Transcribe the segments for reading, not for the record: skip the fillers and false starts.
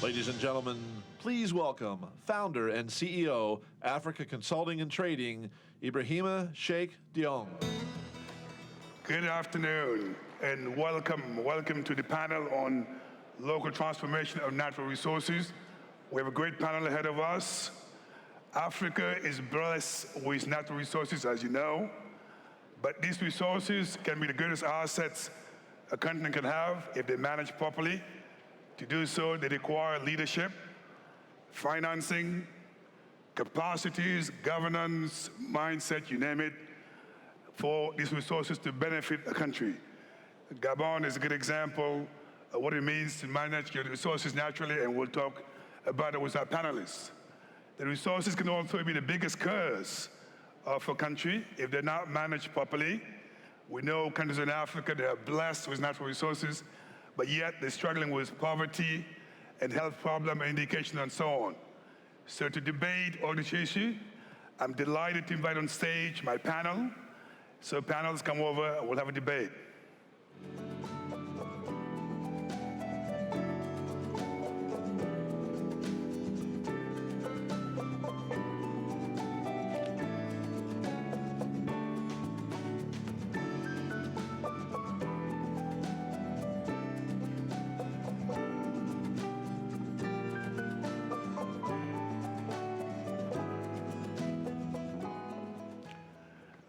Ladies and gentlemen, please welcome founder and CEO, Africa Consulting and Trading, Ibrahima Cheikh DIONG. Good afternoon and welcome to the panel on local transformation of natural resources. We have a great panel ahead of us. Africa is blessed with natural resources, as you know, but these resources can be the greatest assets a continent can have if they manage properly. To do so, they require leadership, financing, capacities, governance, mindset, you name it, for these resources to benefit a country. Gabon is a good example of what it means to manage your resources naturally, and we'll talk about it with our panelists. The resources can also be the biggest curse of a country if they're not managed properly. We know countries in Africa, they are blessed with natural resources, but yet they're struggling with poverty and health problem, education, and so on. So to debate all this issue, I'm delighted to invite on stage my panel. So panels, come over, and we'll have a debate.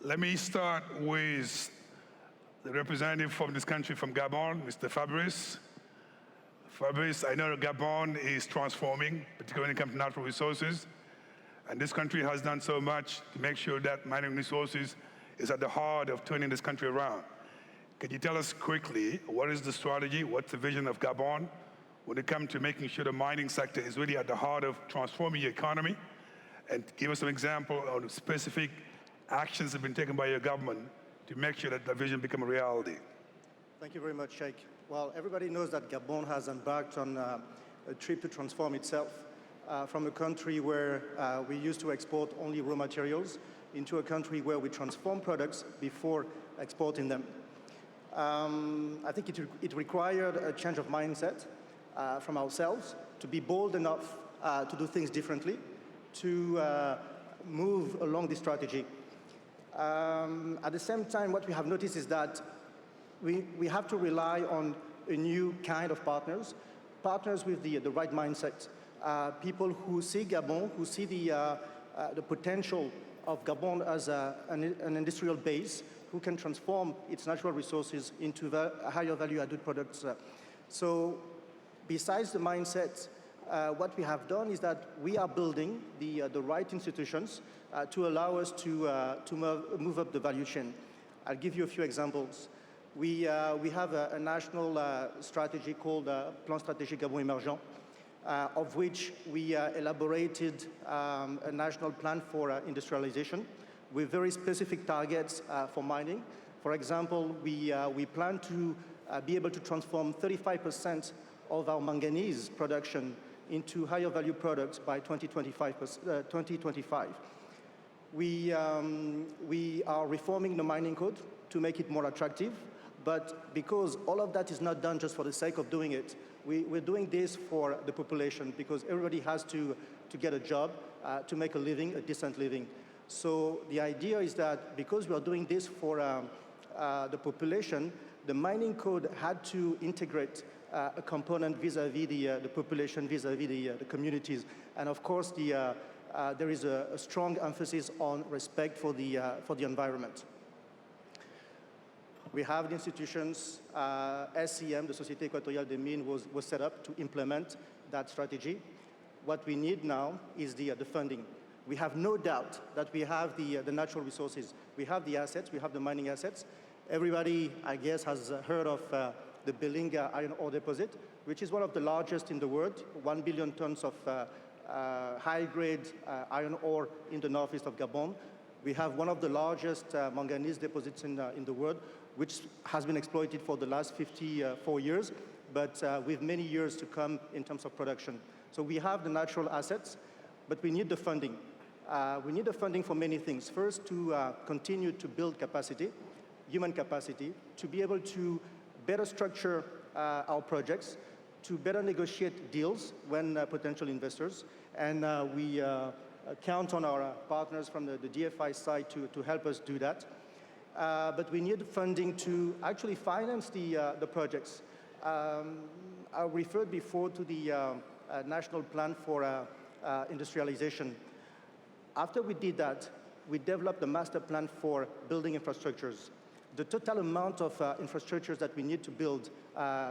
Let me start with the representative from this country, from Gabon, Mr. Fabrice. Fabrice, I know Gabon is transforming, particularly when it comes to natural resources, and this country has done so much to make sure that mining resources is at the heart of turning this country around. Could you tell us quickly, what is the strategy, what's the vision of Gabon when it comes to making sure the mining sector is really at the heart of transforming your economy, and give us an example of specific actions have been taken by your government to make sure that the vision become a reality? Thank you very much, Cheikh. Well, everybody knows that Gabon has embarked on a trip to transform itself from a country where we used to export only raw materials into a country where we transform products before exporting them. I think it required a change of mindset from ourselves to be bold enough to do things differently, to move along this strategy. At the same time, what we have noticed is that we have to rely on a new kind of partners with the right mindset, people who see Gabon, who see the potential of Gabon as an industrial base, who can transform its natural resources into higher value-added products. So besides the mindset, what we have done is that we are building the right institutions to allow us to move up the value chain. I'll give you a few examples. We have a national strategy called Plan Stratégique Gabon Émergent, of which we elaborated a national plan for industrialization with very specific targets for mining. For example, we plan to be able to transform 35% of our manganese production into higher value products by 2025. We are reforming the mining code to make it more attractive, but because all of that is not done just for the sake of doing it, we're doing this for the population, because everybody has to get a job, to make a living, a decent living. So the idea is that because we are doing this for the population, the mining code had to integrate a component vis-à-vis the population, vis-à-vis the communities. And of course, there is a strong emphasis on respect for the environment. We have the institutions, SCM, the Société Equatoriale des Mines, was set up to implement that strategy. What we need now is the funding. We have no doubt that we have the natural resources. We have the assets, we have the mining assets. Everybody, I guess, has heard of the Belinga iron ore deposit, which is one of the largest in the world, 1 billion tons of high-grade iron ore in the northeast of Gabon. We have one of the largest manganese deposits in the world, which has been exploited for the last 54 years, but with many years to come in terms of production. So we have the natural assets, but we need the funding. We need the funding for many things. First, to continue to build capacity, human capacity, to be able to better structure our projects, to better negotiate deals when potential investors. And we count on our partners from the DFI side to help us do that. But we need funding to actually finance the projects. I referred before to the National Plan for Industrialization. After we did that, we developed a master plan for building infrastructures. The total amount of infrastructures that we need to build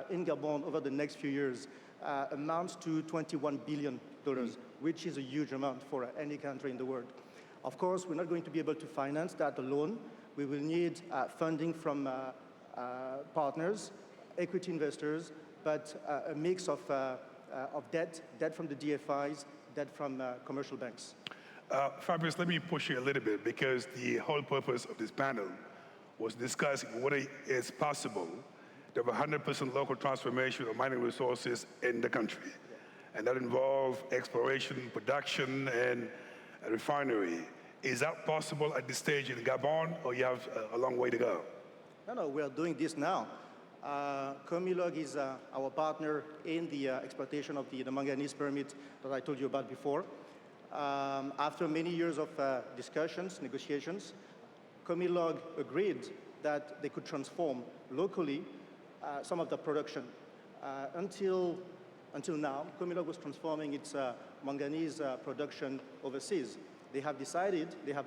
in Gabon over the next few years amounts to $21 billion, which is a huge amount for any country in the world. Of course, we're not going to be able to finance that alone. We will need funding from partners, equity investors, but a mix of debt from the DFIs, debt from commercial banks. Fabrice, let me push you a little bit, because the whole purpose of this panel was discussing whether it's possible to have 100% local transformation of mining resources in the country. And that involves exploration, production, and a refinery. Is that possible at this stage in Gabon, or you have a long way to go? No, we are doing this now. Comilog is our partner in the exploitation of the manganese permit that I told you about before. After many years of discussions, negotiations, Comilog agreed that they could transform locally some of the production. Until now, Comilog was transforming its manganese production overseas. They have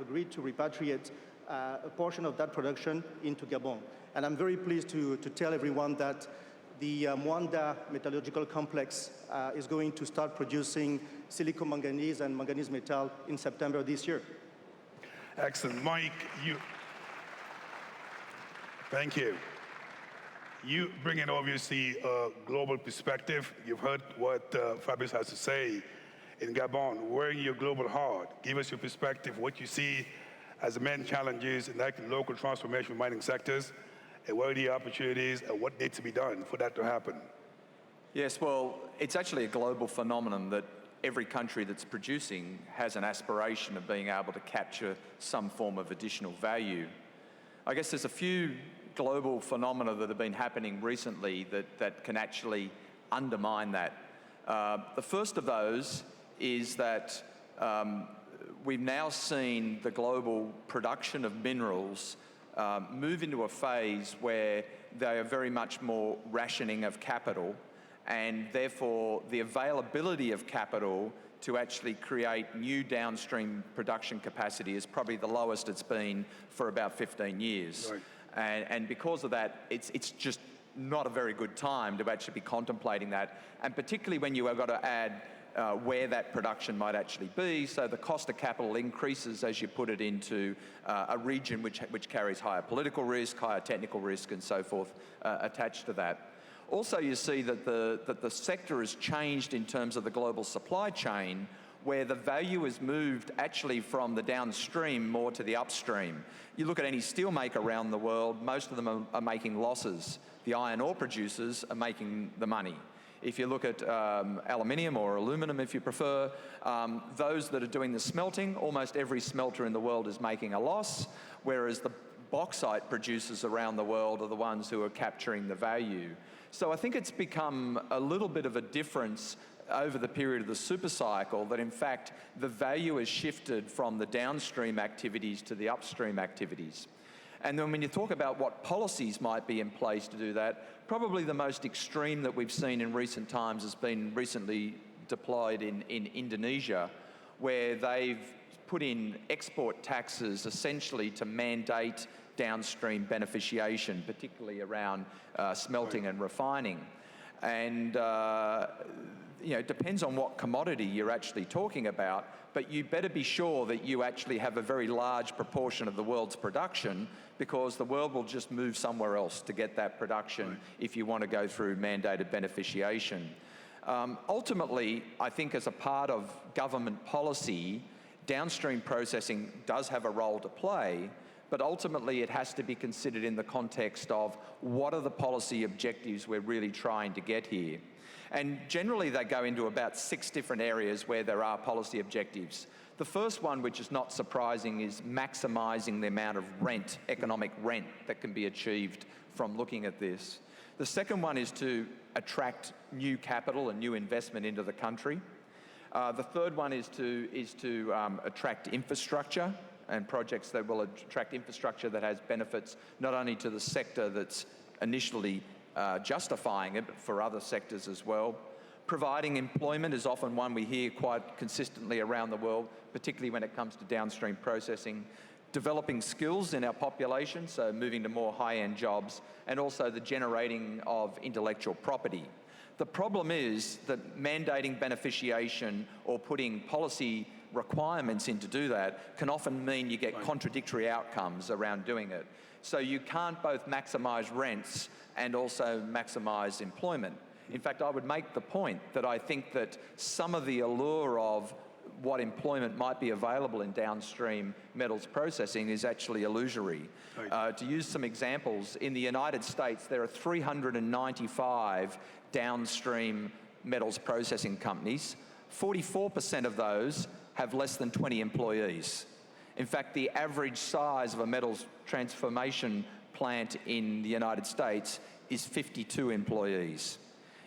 agreed to repatriate a portion of that production into Gabon. And I'm very pleased to tell everyone that the Mwanda metallurgical complex is going to start producing silicomanganese and manganese metal in September this year. Excellent. Mike, thank you. You bring in, obviously, a global perspective. You've heard what Fabrice has to say in Gabon. Wearing your global heart, give us your perspective, what you see as the main challenges in the local transformation of mining sectors, and what are the opportunities, and what needs to be done for that to happen? Yes, well, it's actually a global phenomenon that every country that's producing has an aspiration of being able to capture some form of additional value. I guess there's a few global phenomena that have been happening recently that can actually undermine that. The first of those is that we've now seen the global production of minerals move into a phase where they are very much more rationing of capital, and therefore the availability of capital to actually create new downstream production capacity is probably the lowest it's been for about 15 years. Right. And because of that, it's just not a very good time to actually be contemplating that, and particularly when you have got to add where that production might actually be, so the cost of capital increases as you put it into a region which carries higher political risk, higher technical risk, and so forth attached to that. Also, you see that the sector has changed in terms of the global supply chain, where the value has moved actually from the downstream more to the upstream. You look at any steelmaker around the world, most of them are making losses. The iron ore producers are making the money. If you look at aluminium or aluminum, if you prefer, those that are doing the smelting, almost every smelter in the world is making a loss, whereas the bauxite producers around the world are the ones who are capturing the value. So I think it's become a little bit of a difference over the period of the super cycle, that in fact the value has shifted from the downstream activities to the upstream activities. And then when you talk about what policies might be in place to do that, probably the most extreme that we've seen in recent times has been recently deployed in Indonesia, where they've put in export taxes essentially to mandate downstream beneficiation, particularly around smelting and refining. And it depends on what commodity you're actually talking about, but you better be sure that you actually have a very large proportion of the world's production, because the world will just move somewhere else to get that production if you want to go through mandated beneficiation. Ultimately, I think as a part of government policy, downstream processing does have a role to play, but ultimately it has to be considered in the context of what are the policy objectives we're really trying to get here. And generally they go into about 6 different areas where there are policy objectives. The first one, which is not surprising, is maximising the amount of rent, economic rent, that can be achieved from looking at this. The second one is to attract new capital and new investment into the country. The third one is to attract infrastructure and projects that will attract infrastructure that has benefits not only to the sector that's initially justifying it, but for other sectors as well. Providing employment is often one we hear quite consistently around the world, particularly when it comes to downstream processing. Developing skills in our population, so moving to more high-end jobs, and also the generating of intellectual property. The problem is that mandating beneficiation or putting policy requirements in to do that can often mean you get contradictory outcomes around doing it. So you can't both maximise rents and also maximise employment. In fact, I would make the point that I think that some of the allure of what employment might be available in downstream metals processing is actually illusory. To use some examples, in the United States there are 395 downstream metals processing companies. 44% of those have less than 20 employees. In fact, the average size of a metals transformation plant in the United States is 52 employees.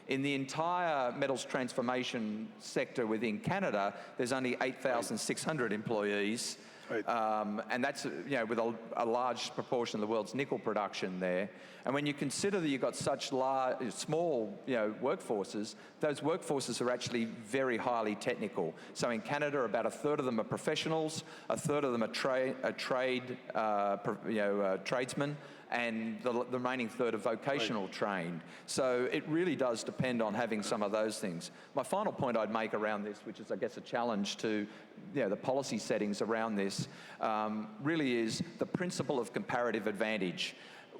In the entire metals transformation sector within Canada, there's only 8,600 employees. And that's with a large proportion of the world's nickel production there. And when you consider that you've got such small workforces, those workforces are actually very highly technical. So in Canada, about a third of them are professionals, a third of them are tradesmen, and the remaining third are vocational trained. So it really does depend on having some of those things. My final point I'd make around this, which is I guess a challenge to the policy settings around this, really is the principle of comparative advantage.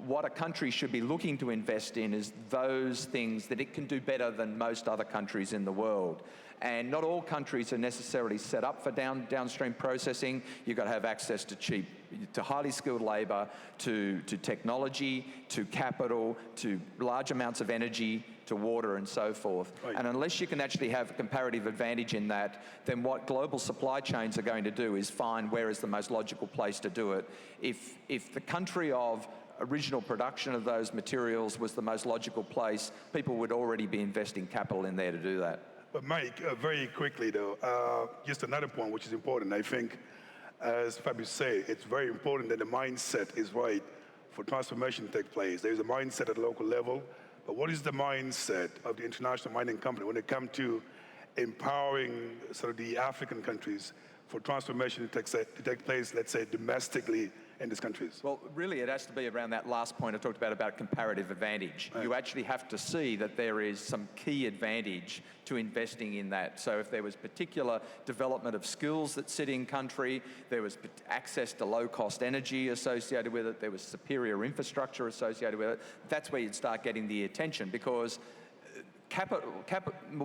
What a country should be looking to invest in is those things that it can do better than most other countries in the world. And not all countries are necessarily set up for downstream processing. You've got to have access to highly skilled labour, to technology, to capital, to large amounts of energy, to water and so forth. And unless you can actually have a comparative advantage in that, then what global supply chains are going to do is find where is the most logical place to do it. If the country of original production of those materials was the most logical place, people would already be investing capital in there to do that. But Mike, very quickly though, just another point which is important. I think, as Fabrice said, it's very important that the mindset is right for transformation to take place. There's a mindset at the local level, but what is the mindset of the international mining company when it comes to empowering sort of the African countries for transformation to take place, let's say, domestically in these countries? Well, really, it has to be around that last point I talked about comparative advantage. You actually have to see that there is some key advantage to investing in that. So if there was particular development of skills that sit in country, there was access to low-cost energy associated with it, there was superior infrastructure associated with it, that's where you'd start getting the attention, because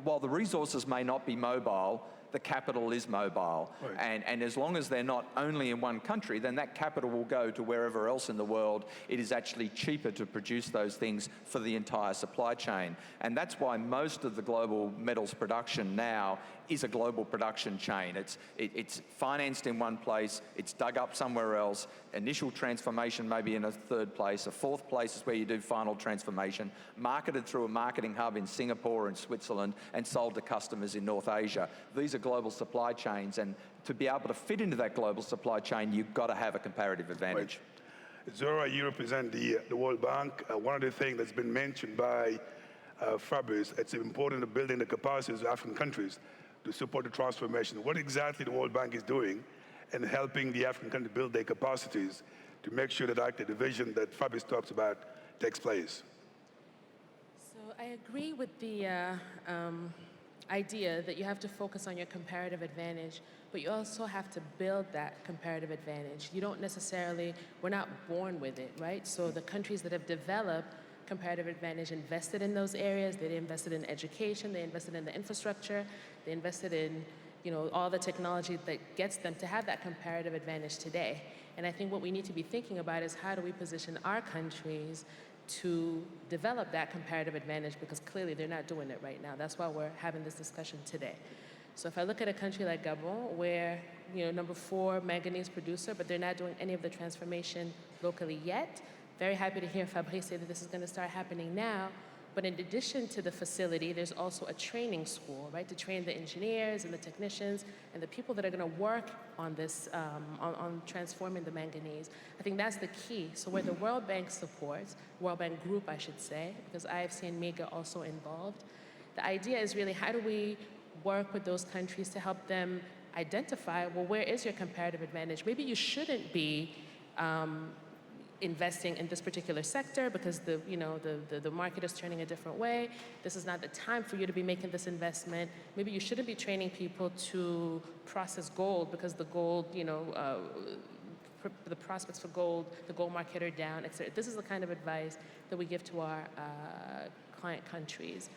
while the resources may not be mobile, the capital is mobile. And as long as they're not only in one country, then that capital will go to wherever else in the world it is actually cheaper to produce those things for the entire supply chain. And that's why most of the global metals production now is a global production chain. It's financed in one place, it's dug up somewhere else, initial transformation maybe in a third place, a fourth place is where you do final transformation, marketed through a marketing hub in Singapore and Switzerland, and sold to customers in North Asia. These are global supply chains, and to be able to fit into that global supply chain, you've got to have a comparative advantage. Zouerra, you represent the World Bank. One of the things that's been mentioned by Fabrice, it's important to building the capacities of African countries to support the transformation. What exactly the World Bank is doing and helping the African countries build their capacities to make sure that the vision that Fabrice talks about takes place? So I agree with the idea that you have to focus on your comparative advantage, but you also have to build that comparative advantage. You don't necessarily, we're not born with it, right? So the countries that have developed comparative advantage invested in those areas, they invested in education, they invested in the infrastructure, they invested in all the technology that gets them to have that comparative advantage today. And I think what we need to be thinking about is how do we position our countries to develop that comparative advantage, because clearly they're not doing it right now. That's why we're having this discussion today. So if I look at a country like Gabon, where number 4 manganese producer, but they're not doing any of the transformation locally yet, Very happy to hear Fabrice say that this is going to start happening now. But in addition to the facility, there's also a training school, right, to train the engineers and the technicians and the people that are going to work on this, on transforming the manganese. I think that's the key. So where the World Bank supports, World Bank Group, I should say, because IFC and MEGA also involved, the idea is really how do we work with those countries to help them identify, well, where is your comparative advantage? Maybe you shouldn't be investing in this particular sector because the market is turning a different way. This is not the time for you to be making this investment. Maybe you shouldn't be training people to process gold because the gold, the prospects for gold, the gold market are down, etc. This is the kind of advice that we give to our client countries.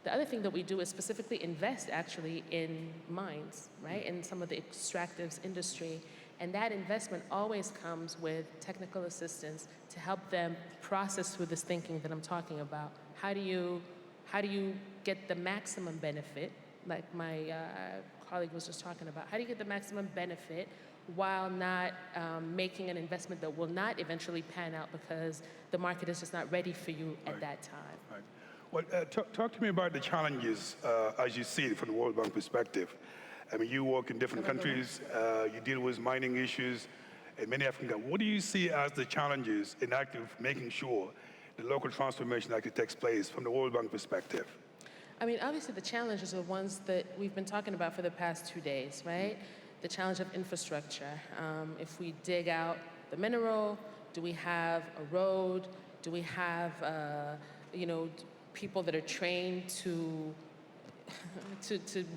The other thing that we do is specifically invest actually in mines, right, in some of the extractives industry. And that investment always comes with technical assistance to help them process through this thinking that I'm talking about. How do you get the maximum benefit, like my colleague was just talking about? How do you get the maximum benefit while not making an investment that will not eventually pan out because the market is just not ready for you at that time? Right. Well, talk to me about the challenges as you see it from the World Bank perspective. I mean, you work in different countries, you deal with mining issues in many African countries. What do you see as the challenges in making sure the local transformation actually takes place from the World Bank perspective? I mean, obviously the challenges are the ones that we've been talking about for the past 2 days, right? The challenge of infrastructure. If we dig out the mineral, do we have a road? Do we have, people that are trained to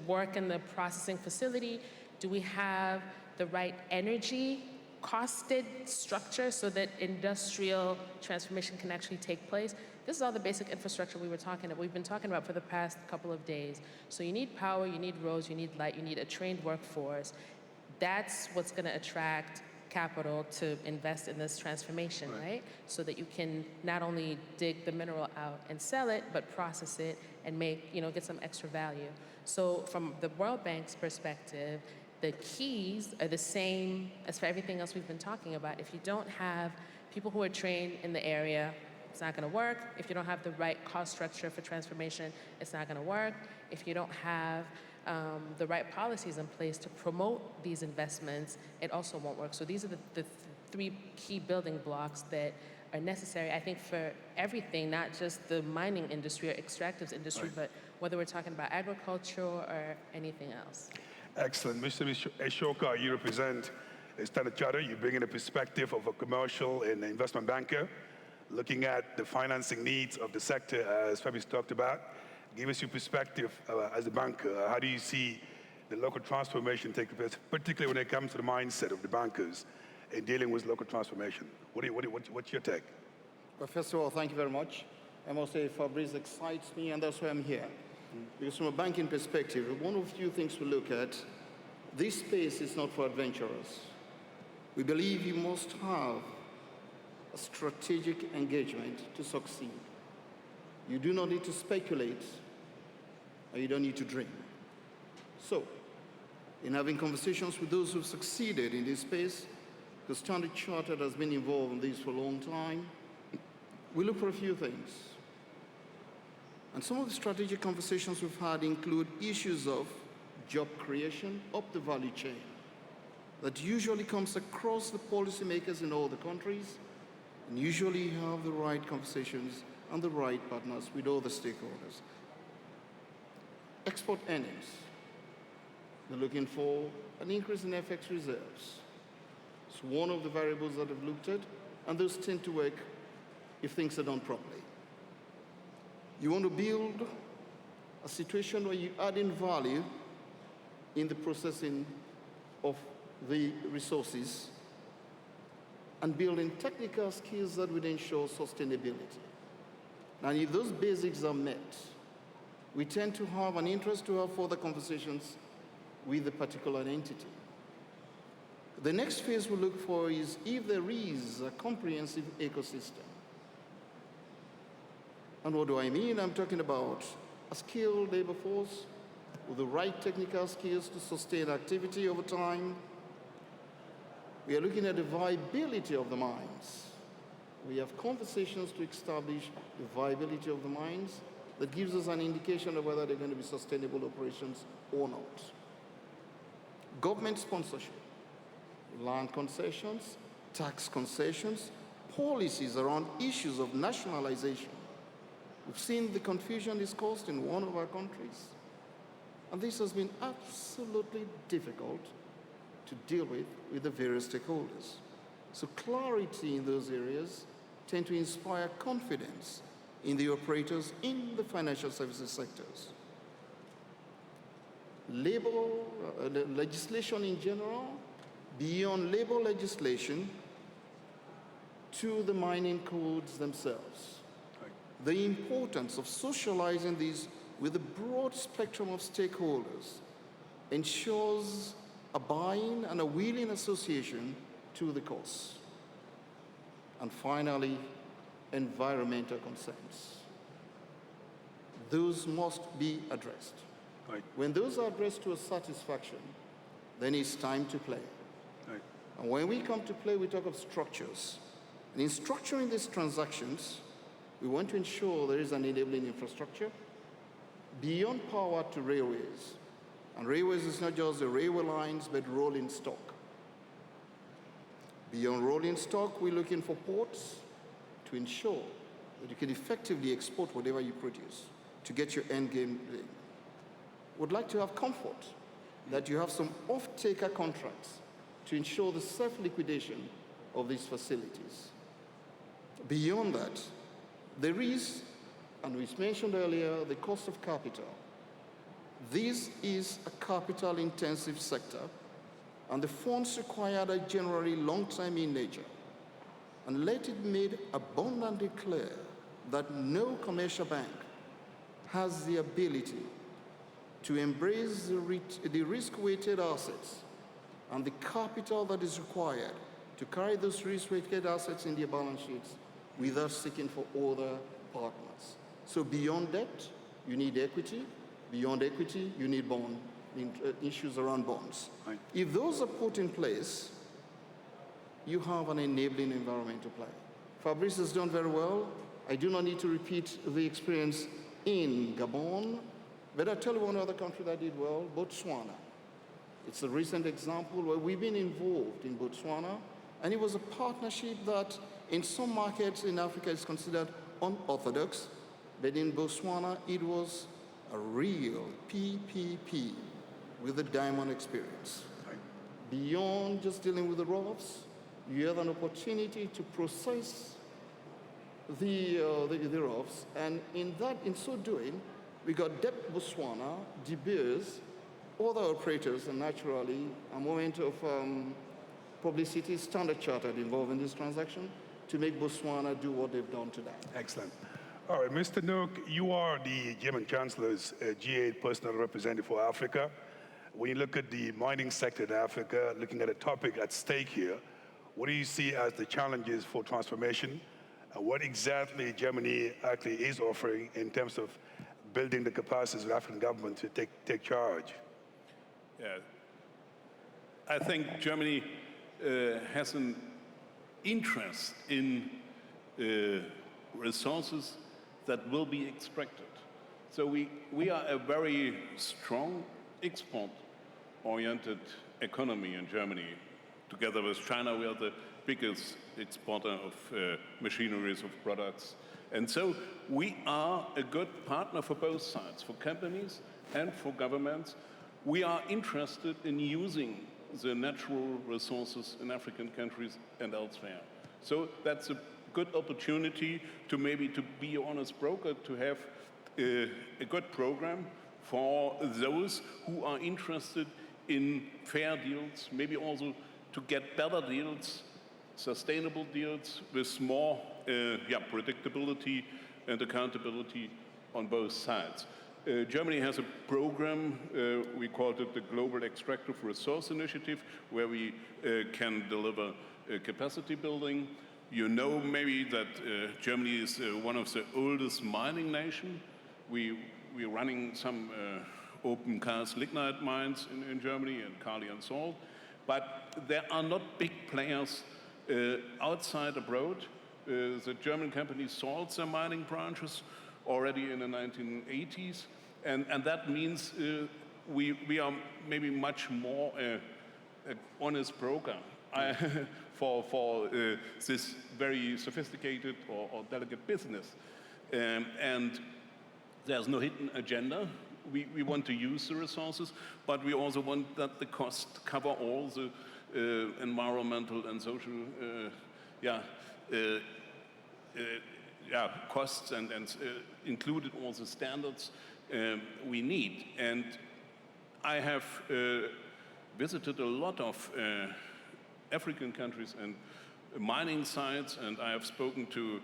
work in the processing facility? Do we have the right energy costed structure so that industrial transformation can actually take place? This is all the basic infrastructure we've been talking about for the past couple of days. So you need power, you need roads, you need light, you need a trained workforce. That's what's going to attract capital to invest in this transformation, right? So that you can not only dig the mineral out and sell it, but process it and make, get some extra value. So from the World Bank's perspective, the keys are the same as for everything else we've been talking about. If you don't have people who are trained in the area, it's not going to work. If you don't have the right cost structure for transformation, it's not going to work. If you don't have the right policies in place to promote these investments, it also won't work. So these are the 3 key building blocks that are necessary, I think, for everything, not just the mining industry or extractives industry, but whether we're talking about agriculture or anything else. Excellent. Mr. ESSOKA, you represent Standard Chartered. You bring in a perspective of a commercial and investment banker, looking at the financing needs of the sector, as Fabrice talked about. Give us your perspective as a banker. How do you see the local transformation take place, particularly when it comes to the mindset of the bankers in dealing with local transformation? What's your take? Well, first of all, thank you very much. I must say Fabrice excites me, and that's why I'm here. Because from a banking perspective, one of the few things we look at, this space is not for adventurers. We believe you must have a strategic engagement to succeed. You do not need to speculate, and you don't need to dream. So, in having conversations with those who've succeeded in this space, because Standard Chartered has been involved in this for a long time, we look for a few things. And some of the strategic conversations we've had include issues of job creation up the value chain that usually comes across the policymakers in all the countries, and usually have the right conversations and the right partners with all the stakeholders. Export earnings. They're looking for an increase in FX reserves. It's one of the variables that I've looked at, and those tend to work if things are done properly. You want to build a situation where you add in value in the processing of the resources and building technical skills that would ensure sustainability. And if those basics are met, we tend to have an interest to have further conversations with a particular entity. The next phase we look for is if there is a comprehensive ecosystem. And what do I mean? I'm talking about a skilled labor force with the right technical skills to sustain activity over time. We are looking at the viability of the mines. We have conversations to establish the viability of the mines that gives us an indication of whether they're going to be sustainable operations or not. Government sponsorship, land concessions, tax concessions, policies around issues of nationalization. We've seen the confusion this caused in one of our countries. And this has been absolutely difficult to deal with the various stakeholders. So clarity in those areas tend to inspire confidence in the operators in the financial services sectors. Labor legislation in general, beyond labor legislation to the mining codes themselves. The importance of socializing these with a broad spectrum of stakeholders ensures a buy-in and a willing association to the cause. And finally, environmental concerns. Those must be addressed. Right. When those are addressed to a satisfaction, then it's time to play. Right. And when we come to play, we talk of structures. And in structuring these transactions, we want to ensure there is an enabling infrastructure beyond power to railways. And railways is not just the railway lines, but rolling stock. Beyond rolling stock, we're looking for ports to ensure that you can effectively export whatever you produce to get your end game. Would like to have comfort that you have some off-taker contracts to ensure the self-liquidation of these facilities. Beyond that, there is, and we mentioned earlier, the cost of capital. This is a capital-intensive sector, and the funds required are generally long-term in nature. And let it made abundantly clear that no commercial bank has the ability to embrace the risk-weighted assets and the capital that is required to carry those risk-weighted assets in their balance sheets without seeking for other partners. So beyond debt, you need equity. Beyond equity, you need bond issues around bonds. Right. If those are put in place, you have an enabling environment to play. Fabrice has done very well. I do not need to repeat the experience in Gabon, but I'll tell you one other country that did well, Botswana. It's a recent example where we've been involved in Botswana, and it was a partnership that in some markets in Africa is considered unorthodox, but in Botswana it was a real PPP with a diamond experience. Beyond just dealing with the roughs, you have an opportunity to process the roughs, and in so doing, we got DEP Botswana, De Beers, other operators, and naturally a moment of publicity, Standard Chartered involved in this transaction to make Botswana do what they've done today. Excellent. All right, Mr. NOOKE, you are the German Chancellor's G8 personal representative for Africa. When you look at the mining sector in Africa, looking at a topic at stake here, what do you see as the challenges for transformation? And what exactly Germany actually is offering in terms of building the capacities of the African government to take charge? Yeah. I think Germany has an interest in resources that will be extracted. So we are a very strong export-oriented economy in Germany. Together with China, we are the biggest exporter of machineries, of products. And so we are a good partner for both sides, for companies and for governments. We are interested in using the natural resources in African countries and elsewhere. So that's a good opportunity to maybe to be an honest broker, to have a good program for those who are interested in fair deals, maybe also to get better deals, sustainable deals with more predictability and accountability on both sides. Germany has a program, we called it the Global Extractive Resource Initiative, where we can deliver capacity building. You know maybe that Germany is one of the oldest mining nations. We're running some open cast lignite mines in Germany, and Kali and Salt. But there are not big players outside abroad The German company sold their mining branches already in the 1980s, and that means we are maybe much more an honest broker for this very sophisticated or delicate business. And there's no hidden agenda. We want to use the resources, but we also want that the cost cover all the environmental and social costs and included all the standards we need. And I have visited a lot of African countries and mining sites, and I have spoken to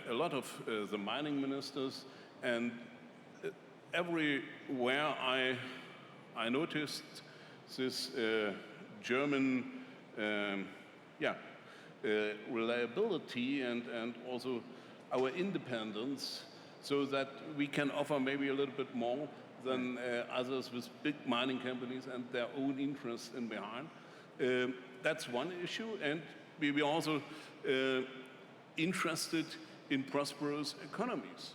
a lot of the mining ministers, and everywhere I noticed this German reliability and also our independence, so that we can offer maybe a little bit more than others with big mining companies and their own interests in behind. That's one issue, and we are also interested in prosperous economies.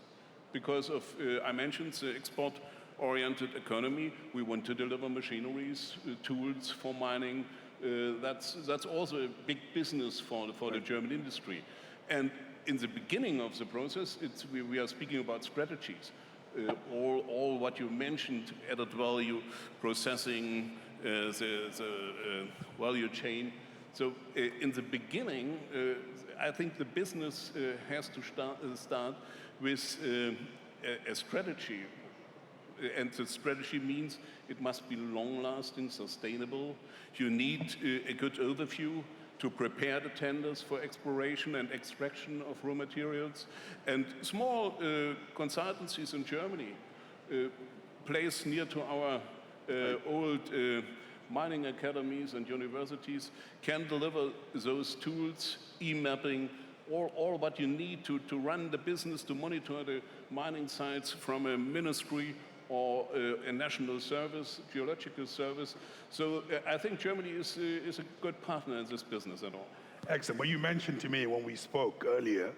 Because of, I mentioned the export-oriented economy, we want to deliver machineries, tools for mining. That's also a big business for the German industry. And in the beginning of the process, we are speaking about strategies. All what you mentioned, added value, processing, the value chain. So in the beginning, I think the business has to start with a strategy. And the strategy means it must be long-lasting, sustainable. You need a good overview to prepare the tenders for exploration and extraction of raw materials. And small consultancies in Germany, placed near to our old mining academies and universities, can deliver those tools, e-mapping, all what you need to run the business, to monitor the mining sites from a ministry or a national service, geological service. So I think Germany is a good partner in this business at all. Excellent. Well, you mentioned to me when we spoke earlier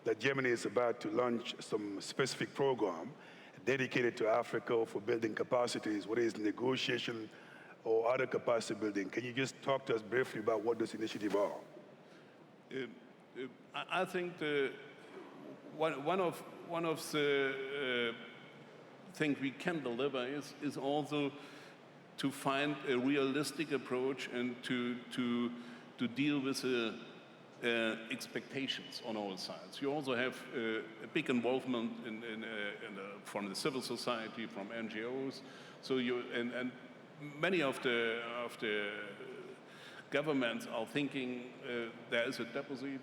that Germany is about to launch some specific program dedicated to Africa for building capacities, whether it's negotiation or other capacity building. Can you just talk to us briefly about what those initiatives are? I think one of the things we can deliver is also to find a realistic approach and to deal with expectations on all sides. You also have a big involvement from the civil society, from NGOs. So and many of the governments are thinking there is a deposit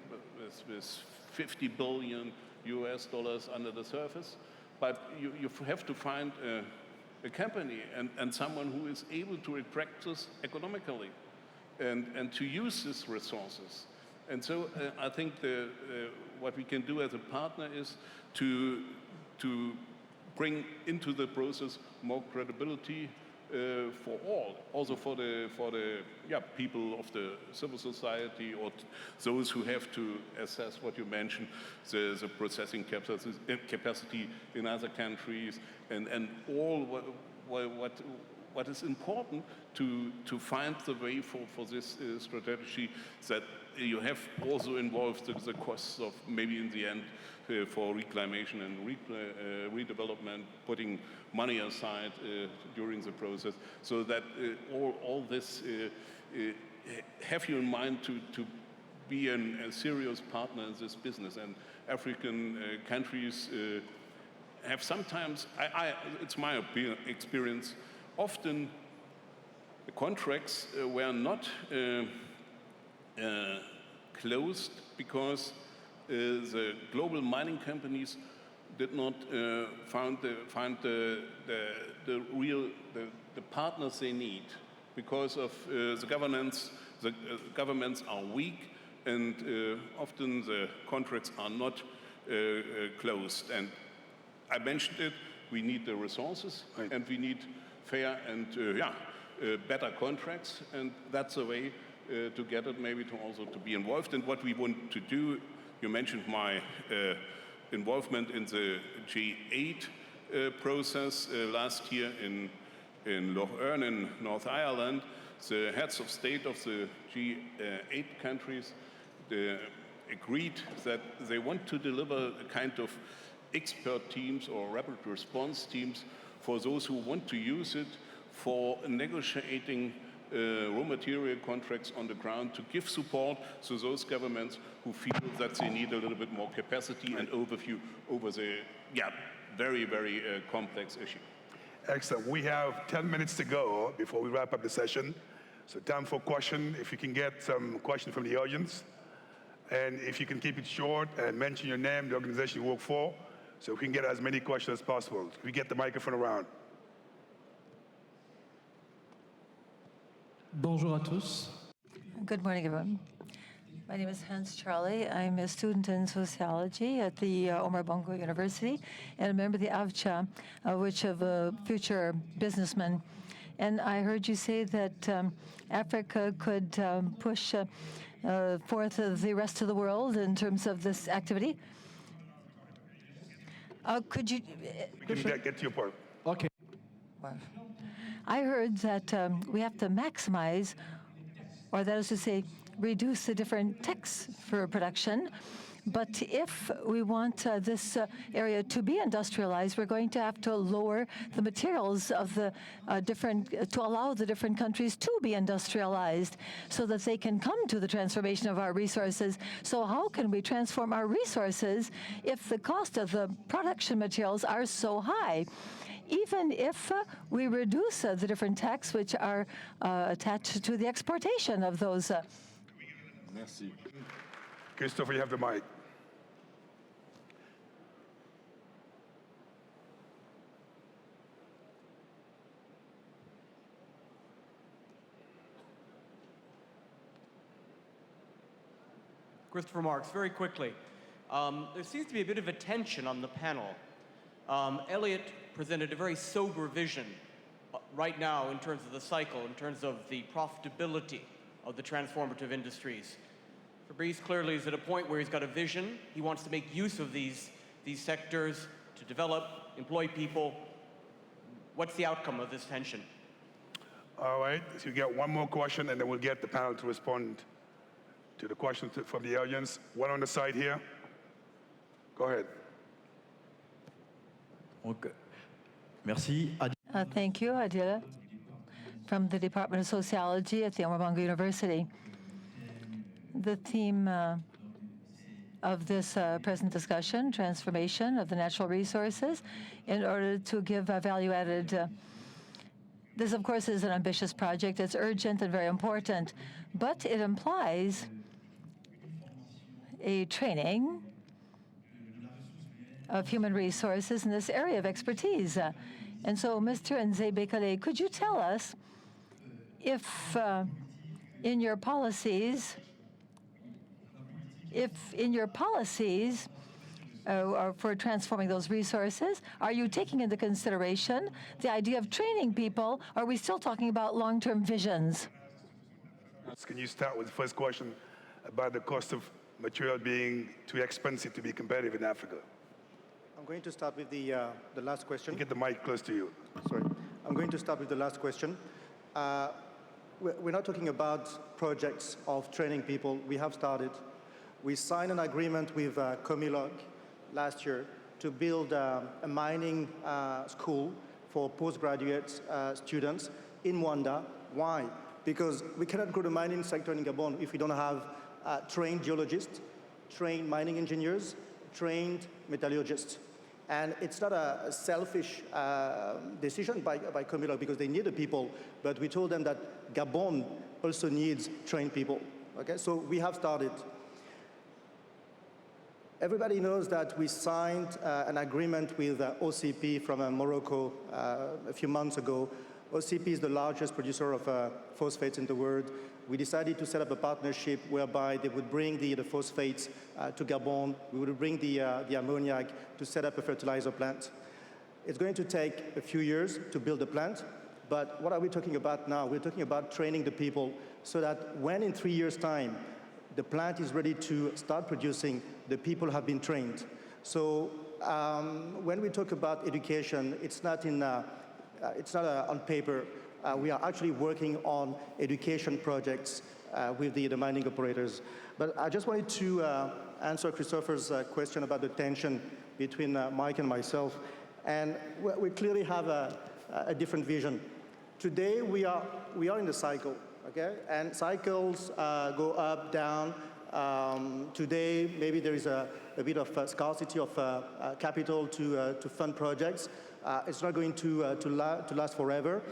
with $50 billion under the surface, but you have to find a company and someone who is able to extract this economically and to use these resources. And so I think what we can do as a partner is to bring into the process more credibility for all, also for the people of the civil society or those who have to assess what you mentioned, the processing capacity in other countries, and all what is important to find the way for this strategy, that you have also involved the costs of maybe in the end for reclamation and redevelopment, putting money aside during the process, so that all this have you in mind to be a serious partner in this business. And African countries have sometimes, it's my experience, often the contracts were not closed because the global mining companies did not find the partners they need, because of the governments. The governments are weak, and often the contracts are not closed. And I mentioned it. We need the resources, right, and we need fair and better contracts, and that's a way to get it, maybe to also to be involved. And what we want to do, You mentioned my involvement in the G8 process last year in Lough Erne in North Ireland. The heads of state of the G8 countries agreed that they want to deliver a kind of expert teams or rapid response teams for those who want to use it for negotiating raw material contracts on the ground, to give support to those governments who feel that they need a little bit more capacity and overview over the very, very complex issue. Excellent. We have 10 minutes to go before we wrap up the session. So time for question. If you can get some question from the audience, and if you can keep it short and mention your name, the organization you work for, so we can get as many questions as possible. We get the microphone around. Bonjour à tous. Good morning, everyone. My name is Hans Charlie. I'm a student in sociology at the Omar Bongo University and a member of the AVCHA, which of a future businessman. And I heard you say that Africa could push forth the rest of the world in terms of this activity. Could you... We can get to your point. Okay. I heard that we have to maximize, or that is to say, reduce the different techs for production. But if we want this area to be industrialized, we're going to have to lower the materials of the to allow the different countries to be industrialized so that they can come to the transformation of our resources. So how can we transform our resources if the cost of the production materials are so high? Even if we reduce the different taxes which are attached to the exportation of those. Merci. Christopher, you have the mic. Christopher Marks, very quickly. There seems to be a bit of a tension on the panel. ELLIOTT presented a very sober vision right now in terms of the cycle, in terms of the profitability of the transformative industries. Fabrice clearly is at a point where he's got a vision. He wants to make use of these sectors to develop, employ people. What's the outcome of this tension? All right, so you get one more question, and then we'll get the panel to respond to the questions from the audience. One on the side here. Go ahead. Okay. Merci. Thank you, Adila, from the Department of Sociology at the Omar Bongo University. The theme of this present discussion, transformation of the natural resources, in order to give value-added. This, of course, is an ambitious project. It's urgent and very important, but it implies a training of human resources in this area of expertise. And so, Mr. BEKALE, could you tell us if in your policies, for transforming those resources, are you taking into consideration the idea of training people, or are we still talking about long-term visions? Can you start with the first question about the cost of material being too expensive to be competitive in Africa? I'm going to start with the last question. Get the mic close to you. Sorry. I'm going to start with the last question. We're not talking about projects of training people. We have started. We signed an agreement with Comilog last year to build a mining school for postgraduate students in Mwanda. Why? Because we cannot grow the mining sector in Gabon if we don't have trained geologists, trained mining engineers, trained metallurgists. And it's not a selfish decision by Comilog because they need the people, but we told them that Gabon also needs trained people. Okay, so we have started. Everybody knows that we signed an agreement with OCP from Morocco a few months ago. OCP is the largest producer of phosphates in the world. We decided to set up a partnership whereby they would bring the phosphates to Gabon. We would bring the ammoniac to set up a fertilizer plant. It's going to take a few years to build the plant, but what are we talking about now? We're talking about training the people so that when in 3 years' time, The plant is ready to start producing. The people have been trained. So when we talk about education, it's not on paper. We are actually working on education projects with the mining operators. But I just wanted to answer Christopher's question about the tension between Mike and myself. And we clearly have a different vision. Today, we are in the cycle, okay? And cycles go up, down. Today, maybe there is a bit of scarcity of capital to fund projects. It's not going to last forever.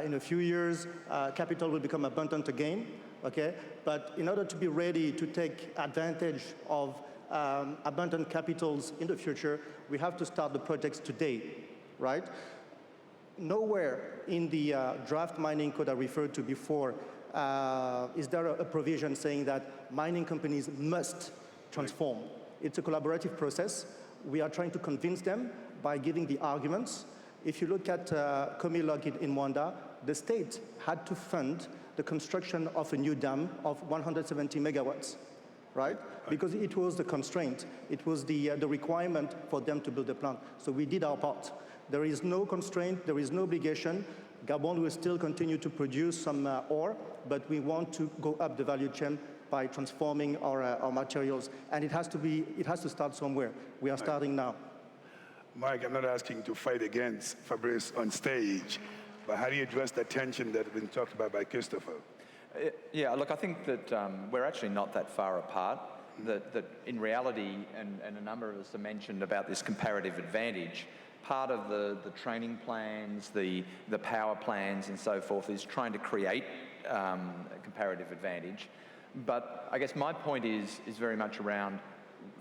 In a few years, capital will become abundant again, okay? But in order to be ready to take advantage of abundant capitals in the future, we have to start the projects today, right? Nowhere in the draft mining code I referred to before is there a provision saying that mining companies must transform. It's a collaborative process. We are trying to convince them by giving the arguments. If you look at Comilog in Rwanda, the state had to fund the construction of a new dam of 170 megawatts, right? Because it was the constraint. It was the requirement for them to build the plant. So we did our part. There is no constraint, there is no obligation. Gabon will still continue to produce some ore, but we want to go up the value chain by transforming our materials. And it has to start somewhere. We are starting now. Mike, I'm not asking to fight against Fabrice on stage, but how do you address the tension that has been talked about by Christopher? Yeah, look, I think that we're actually not that far apart. That in reality, and a number of us have mentioned about this comparative advantage, part of the training plans, the power plans and so forth is trying to create a comparative advantage. But I guess my point is very much around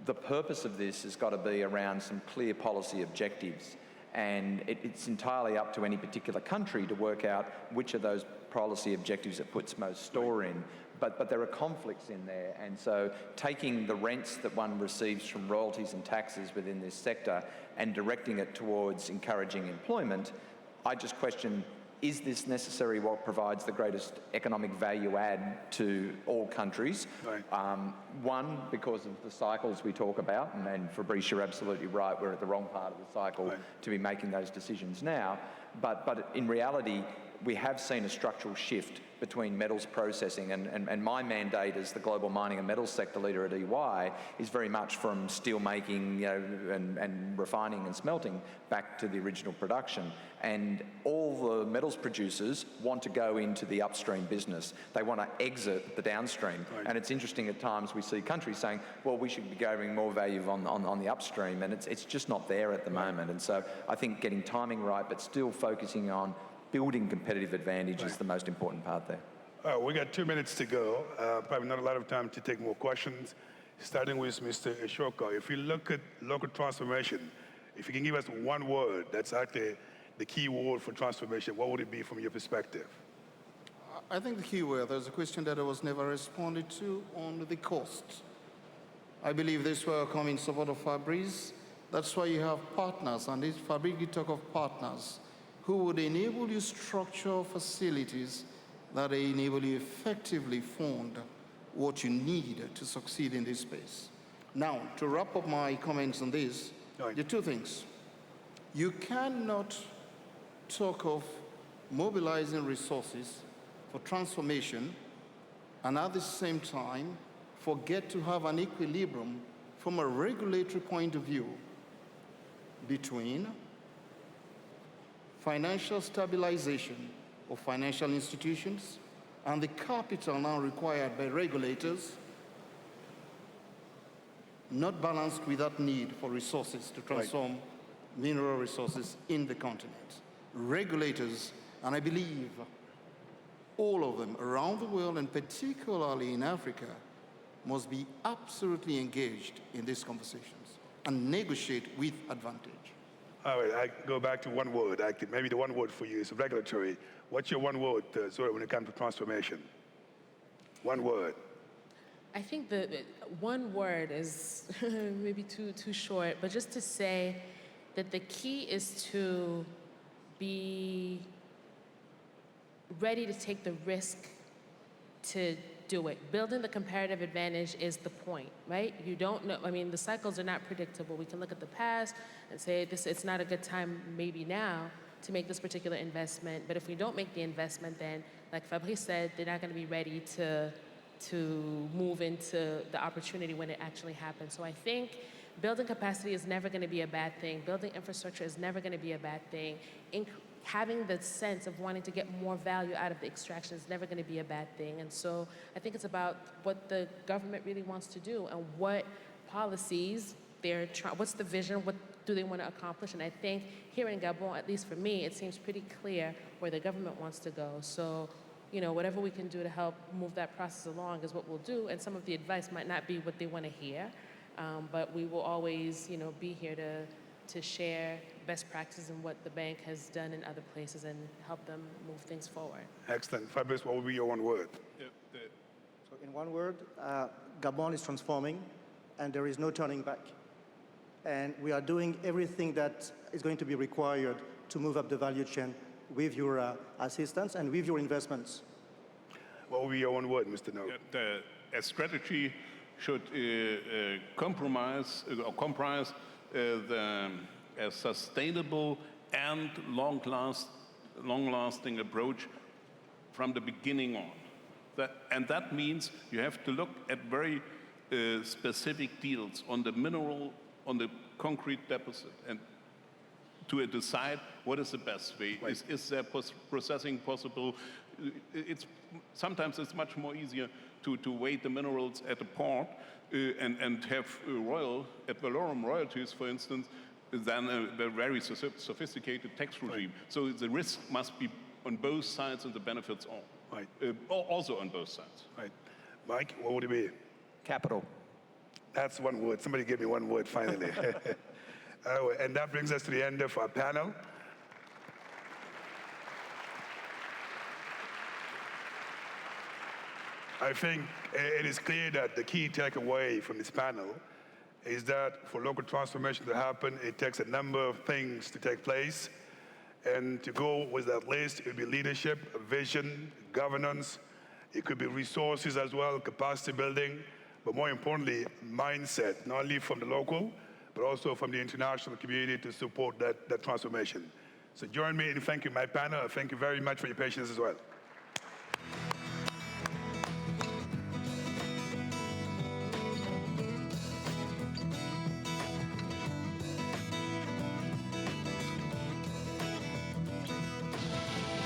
the purpose of this has got to be around some clear policy objectives. And it's entirely up to any particular country to work out which of those policy objectives it puts most store in. But there are conflicts in there. And so taking the rents that one receives from royalties and taxes within this sector and directing it towards encouraging employment, I just question, is this necessarily what provides the greatest economic value add to all countries? Right. One, because of the cycles we talk about, and Fabrice, you're absolutely right, we're at the wrong part of the cycle to be making those decisions now. But in reality, we have seen a structural shift between metals processing, and my mandate as the global mining and metals sector leader at EY is very much from steel making, and refining and smelting back to the original production. And all the metals producers want to go into the upstream business. They want to exit the downstream. Right. And it's interesting at times we see countries saying, well, we should be giving more value on the upstream, and it's just not there at the moment. And so I think getting timing right, but still focusing on building competitive advantage is the most important part there. We got 2 minutes to go. Probably not a lot of time to take more questions. Starting with Mr. ESSOKA, if you look at local transformation, if you can give us one word that's actually the key word for transformation, what would it be from your perspective? I think the key word, there's a question that I was never responded to on the cost. I believe this will come in support of Fabrice. That's why you have partners, and this Fabrice, you talk of partners who would enable you structure facilities that enable you effectively fund what you need to succeed in this space. Now, to wrap up my comments on this, there are two things. You cannot talk of mobilizing resources for transformation and at the same time forget to have an equilibrium from a regulatory point of view between financial stabilization of financial institutions and the capital now required by regulators, not balanced with that need for resources to transform mineral resources in the continent. Regulators, and I believe all of them around the world, and particularly in Africa, must be absolutely engaged in these conversations and negotiate with advantage. All right, I go back to one word. Maybe the one word for you is regulatory. What's your one word, Zouerra, when it comes to transformation? One word. I think the one word is maybe too short, but just to say that the key is to be ready to take the risk to do it. Building the comparative advantage is the point, right? You don't know, I mean, the cycles are not predictable. We can look at the past and say it's not a good time maybe now to make this particular investment, but if we don't make the investment, then, like Fabrice said, they're not going to be ready to move into the opportunity when it actually happens. So I think building capacity is never going to be a bad thing. Building infrastructure is never going to be a bad thing. Having the sense of wanting to get more value out of the extraction is never going to be a bad thing. And so I think it's about what the government really wants to do and what policies they're trying, what's the vision, what do they want to accomplish? And I think here in Gabon, at least for me, it seems pretty clear where the government wants to go. So, you know, whatever we can do to help move that process along is what we'll do. And some of the advice might not be what they want to hear, but we will always, you know, be here to share best practices and what the bank has done in other places and help them move things forward. Excellent. Fabrice, what would be your one word? So in one word, Gabon is transforming and there is no turning back. And we are doing everything that is going to be required to move up the value chain with your assistance and with your investments. What would be your one word, Mr. No? A strategy should comprise a sustainable and long-lasting approach from the beginning on. And that means you have to look at very specific deals on the mineral, on the concrete deposit, and to decide what is the best way. Right. Is there processing possible? Sometimes it's much more easier to weigh the minerals at a port and have at Valorum royalties, for instance, than a very sophisticated tax regime. Right. So the risk must be on both sides and the benefits all. Right. Also on both sides. Right. Mike, what would it be? Capital. That's one word. Somebody give me one word finally. And that brings us to the end of our panel. I think it is clear that the key takeaway from this panel is that for local transformation to happen, it takes a number of things to take place. And to go with that list, it would be leadership, vision, governance. It could be resources as well, capacity building, but more importantly, mindset, not only from the local, but also from the international community to support that transformation. So join me in thanking my panel. Thank you very much for your patience as well.